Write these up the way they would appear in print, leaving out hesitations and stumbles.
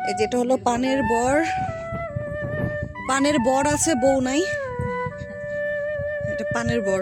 এই যেটা হলো পানের বর। পানের বর আছে, বউ নাই। এটা পানের বর।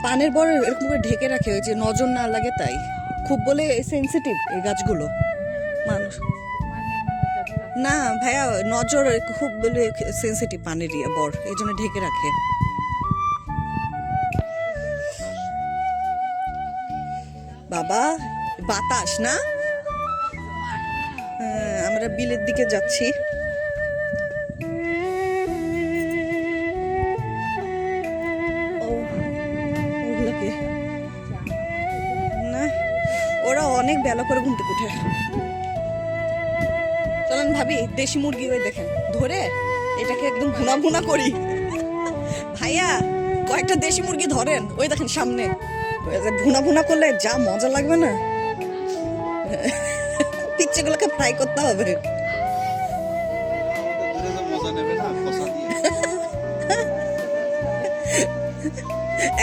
পানের বর এরকম করে ঢেকে রাখে, ওই যে নজর না লাগে তাই। খুব বলে সেনসিটিভ এই গাছগুলো মানুষ। না ভাইয়া, নজর খুব বলে সেনসিটিভ পানের বর, এই জন্য ঢেকে রাখে। বাবা বাতাস না, আমরা বিলের দিকে যাচ্ছি। না, ওরা অনেক বেলা করে ঘুম থেকে উঠে। চলেন ভাবি, দেশি মুরগি ওই দেখেন ধরে এটাকে একদম ভুনা ভুনা করি। ভাইয়া কয়েকটা দেশি মুরগি ধরেন, ওই দেখেন সামনে। ভুনা ভুনা করলে যা মজা লাগবে না। পিচ্চিগুলোকে ফ্রাই করতে হবে।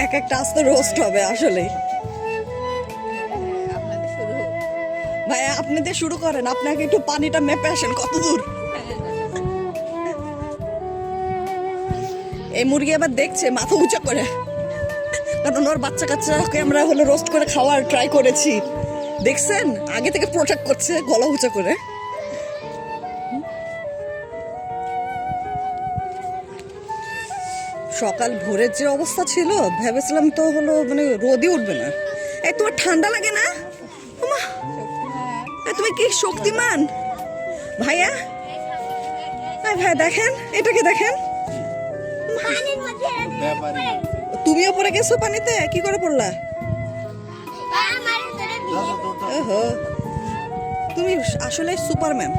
এক একটা আস্তে রোস্ট হবে আসলে। ভাইয়া আপনি দিয়ে শুরু করেন, আপনাকে একটু পানিটা মেপে আসেন কত দূর। এই মুরগি আবার দেখছে মাথা উঁচা করে, কারণ ওর বাচ্চা কাচ্চাকে আমরা হলো রোস্ট করে খাওয়ার ট্রাই করেছি। দেখছেন আগে থেকে প্রোটেক্ট করছে গলা উঁচা করে। সকাল ভোরের যে অবস্থা ছিল, ভেবেছিলাম তো হলো মানে রোদই উঠবে না। এই তোমার ঠান্ডা লাগে না? তুমি কি শক্তিমান ভাইয়া? ভাইয়া দেখেন, এটাকে দেখেন। তুমিও পড়ে গেছো পানিতে? কি করে পড়লা? তুমি আসলে সুপারম্যান।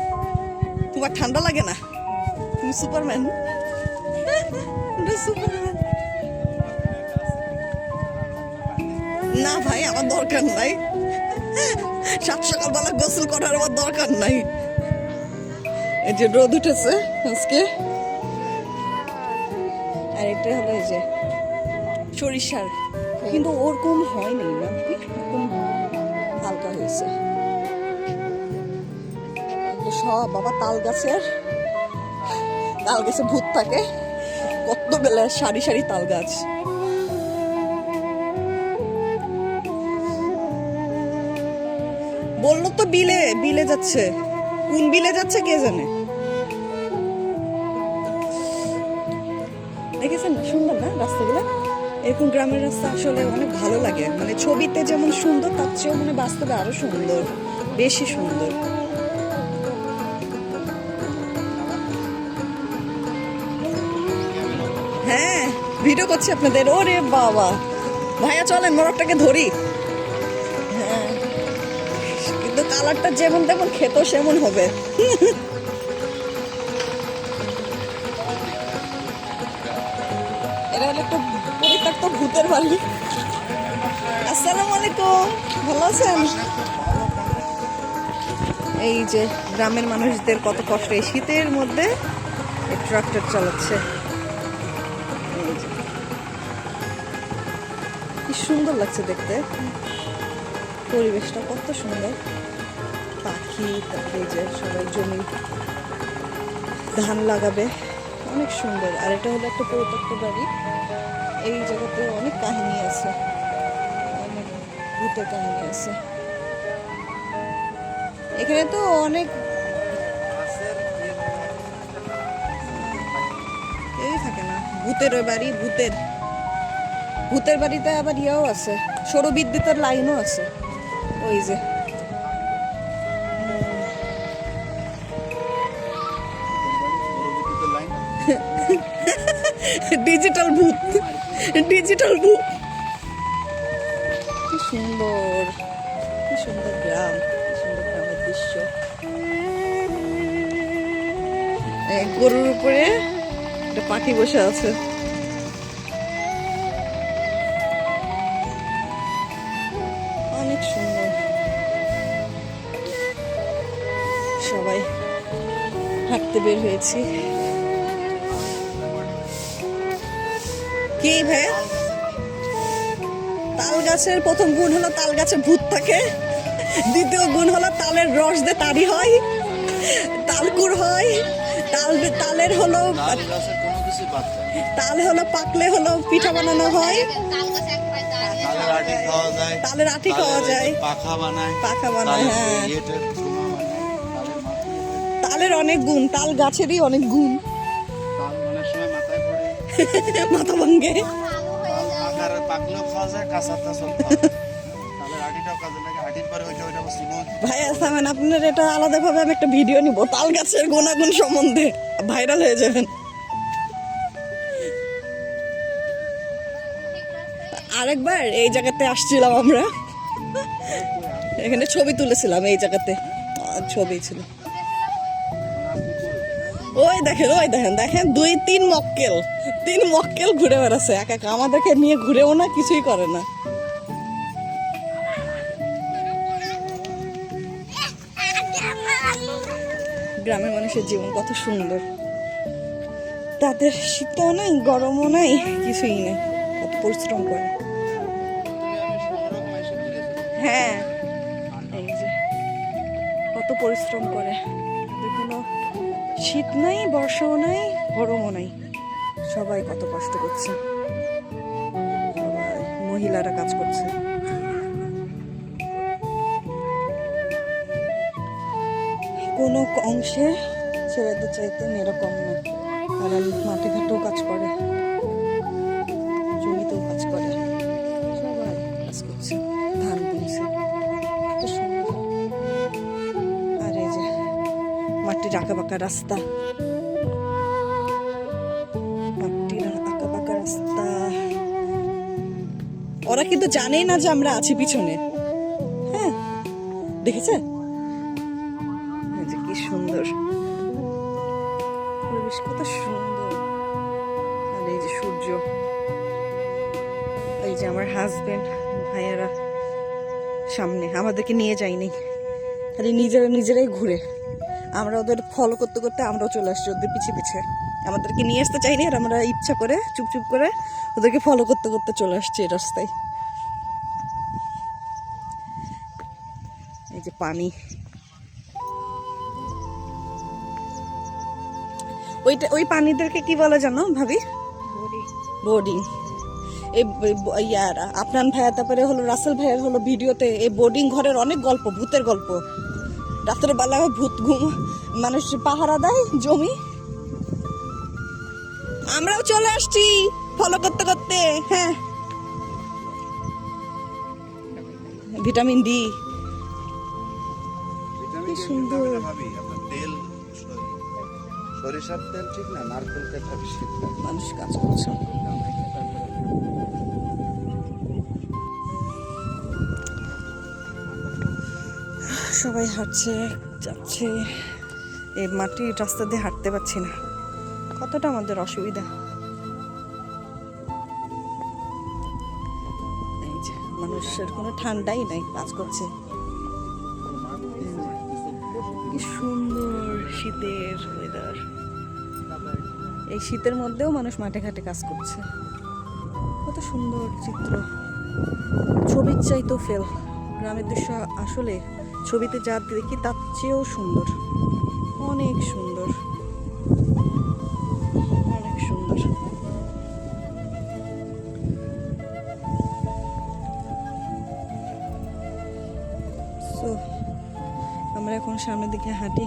তোমার ঠান্ডা লাগে না, তুমি সুপারম্যান। না ভাই, আমার দরকার নাই। সাত সকালবেলা গোসল করার আমার দরকার নাই। এই যে রোদ উঠেছে আজকে, আর এটা হলো এই যে সরিষার, কিন্তু ওরকম হয়নি না, এরকম হালকা হয়েছে সব। বাবা তাল গাছে ভূত থাকে, কত বেলা সারি সারি তাল গাছ। বললো তো বিলে যাচ্ছে, কোন বিলে যাচ্ছে কে জানে। দেখেছেন না, সুন্দর না রাস্তাগুলো? এরকম গ্রামের রাস্তা আসলে অনেক ভালো লাগে। মানে ছবিতে যেমন সুন্দর, তার চেয়েও মানে বাস্তবে আরো সুন্দর, বেশি সুন্দর। হ্যাঁ, ভিডিও করছি আপনাদের। ওরে বাবা, ভাইয়া চলেন মোরগটাকে ধরি। হ্যাঁ, কিন্তু কালারটা যেমন তেমন, খেতেও সেমন হবে। এটা হলো একটা পরিত্যক্ত ভূতের বাড়ি। আসসালামু আলাইকুম, ভালো আছেন? এই যে গ্রামের মানুষদের কত কষ্ট এই শীতের মধ্যে ট্রাক্টর চালাচ্ছে। কি সুন্দর লাগছে দেখতে, পরিবেশটা কত সুন্দর। পাখি, তারপরে যে সবাই জমি ধান লাগাবে, অনেক সুন্দর। আর এটা হলো একটা পরিত্যক্ত বাড়ি। এই জায়গাতে অনেক কাহিনী আছে, অনেক ভূতের কাহিনী আছে। এখানে তো অনেক কেউই থাকে না। ভূতের ওই বাড়ি, ভূতের বাড়িতে আবার ইয়াও আছে, সৌর বিদ্যুতের লাইনও আছে। ওই যে ডিজিটাল ভূত। কি সুন্দর, কি সুন্দর গ্রাম, কি সুন্দর গ্রামের দৃশ্য। গরুর উপরে একটা পাখি বসে আছে। অনেক সুন্দর। সবাই হাঁটতে বের হয়েছি। কি ভাই, তাল গাছের প্রথম গুণ হলো তাল গাছে ভূত থাকে। দ্বিতীয় গুণ হলো তালের রস দিয়ে তারি হয়, তালকুর হয়, তালের হলো তাল গাছের কোনো কিছু বাদ যায় না। তাল হলো পাকলে হলো পিঠা বানানো হয়, তালের আটি খাওয়া যায়, তালের আটি খাওয়া যায়, পাখা বানায়, পাখা বানায়, তালের হ্যাঁ। ইয়েটের চুমা বানায়, তালের মাটি হয়। তালের অনেক গুণ, তাল গাছেরই অনেক গুণ। তাল অনেক সময় মাথায় পড়ে, মাথা ভাঙ্গে। তাল পাকলেও খাওয়া যায়, কাঁচা তাছাও খাওয়া যায়। তালের আটিটাও কাজে লাগে, আটির পরে ওইটা চিবোন। ভাই আসামেন, আপনার এটা আলাদাভাবে আমি একটা ভিডিও নিব তাল গাছের গুণাগুণ সম্বন্ধে, ভাইরাল হয়ে যাবেন। আরেকবার এই জায়গাতে আসছিলাম আমরা, এখানে ছবি তুলেছিলাম এই জায়গাতে, ছবি ছিল। ওই দেখেন, ওই দেখেন, দেখেন 2-3 মক্কেল, 3 মক্কেল ঘুরে বেড়াচ্ছে একা একা, আমাদেরকে নিয়ে ঘুরেও না, কিছুই করে না। গ্রামের মানুষের জীবন কত সুন্দর, তাদের শীতও নাই, গরমও নাই, কিছুই নেই, কত পরিশ্রম করে। হ্যাঁ, এই যে কত পরিশ্রম করে, তাদের কোনো শীত নাই, বর্ষাও নাই, গরমও নাই, সবাই কত কষ্ট করছে, সবাই মহিলারা কাজ করছে। কোনো অংশে ছেলেদের চাইতে মেয়েরা কম না, কারণ মাঠে ঘাটেও কাজ করে, জমিতেও কাজ করে, সবাই কাজ করছে, ধান বুনছে, কত সুন্দর। আর এই যে মাটির আঁকা বাঁকা রাস্তা, মাটির আঁকা বাঁকা রাস্তা, ওরা কিন্তু জানেই না যে আমরা আছি পিছনে। হ্যাঁ, দেখেছে কি সুন্দর পরিবেশ, কত সুন্দর। আর এই যে সূর্য, এই যে আমার হাজবেন্ড, ভাইয়ারা সামনে, আমাদেরকে নিয়ে যায়নি, খালি নিজেরাই ঘুরে, আমরা ওদের ফলো করতে করতে আমরাও চলে আসছি ওদের পিছে পিছে, আমাদেরকে নিয়ে আসতে চাইনি, আর আমরা ইচ্ছা করে চুপচুপ করে ওদেরকে ফলো করতে করতে চলে আসছি এই রাস্তায়। এই যে পানি, ওই পানিদেরকে কি বলে জানো ভাবি? বোর্ডিং। এই ইয়ারা আপনার ভাইয়া, তারপরে হলো রাসেল ভাইয়ের হলো ভিডিওতে এই বোর্ডিং ঘরের অনেক গল্প, ভূতের গল্প, রাতের বেলা ভূত ঘুম মানুষ পাহারা দেয় জমি। আমরাও চলে আসছি ফলো করতে করতে। হ্যাঁ, ভিটামিন ডি, কি সুন্দর। তেল, সরিষার তেল ঠিক না, নারকেল তেলটা বেশি মানুষ কাজ করছে। সবাই হাঁটছে যাচ্ছে, এই মাটির রাস্তা দিয়ে হাঁটতে পারছি না, কতটা আমাদের অসুবিধা। এই যে মানুষের কোনো ঠান্ডাই নাই, কাজ করছে, কি সুন্দর শীতের ওয়েদার। এই শীতের মধ্যেও মানুষ মাঠে ঘাটে কাজ করছে, কত সুন্দর চিত্র, ছবির চাইতেও ফেল। গ্রামের দৃশ্য আসলে ছবিতে যা দেখি তার চেয়েও সুন্দর, অনেক সুন্দর, অনেক সুন্দর। সো আমরা এখন সামনের দিকে হাঁটি,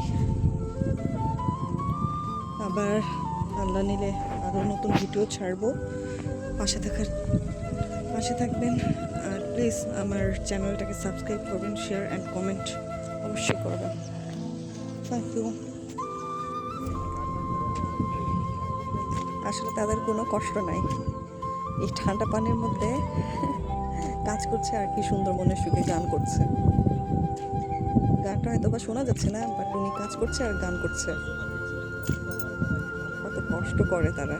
আবার আল্লাহ নিলে আরও নতুন ভিডিও ছাড়বো, পাশে থাকবেন। আর প্লিজ আমার চ্যানেলটাকে সাবস্ক্রাইব করবেন, শেয়ার অ্যান্ড কমেন্ট অবশ্যই করবেন। Thank you. আসলে তাদের কোনো কষ্ট নাই, এই ঠান্ডা পানির মধ্যে কাজ করছে, আর কি সুন্দর মনে সুখে গান করছে। গানটা হয়তো বা শোনা যাচ্ছে না, বাট উনি কাজ করছে আর গান করছে, কত কষ্ট করে তারা।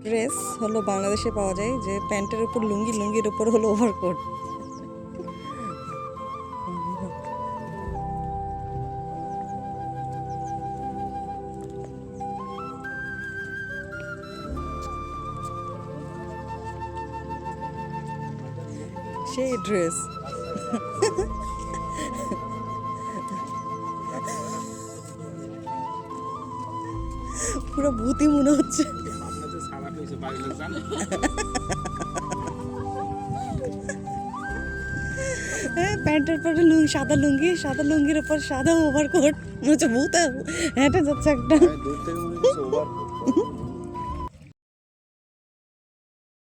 ড্রেস হলো বাংলাদেশে পাওয়া যায় যে প্যান্টের উপর লুঙ্গি, লুঙ্গির উপর হলো ওভারকোট। সেই ড্রেস। পুরো ভূতি মনে হচ্ছে। আপনাদের সারা পেয়েছে বাড়ির লোক জানে। হ্যাঁ, প্যান্টের পরে সাদা লুঙ্গি, সাদা লুঙ্গির উপর সাদা ওভারকোট, মনে হচ্ছে ভূত হেঁটে যাচ্ছে একটা। দূর থেকে মনে হচ্ছে ওভার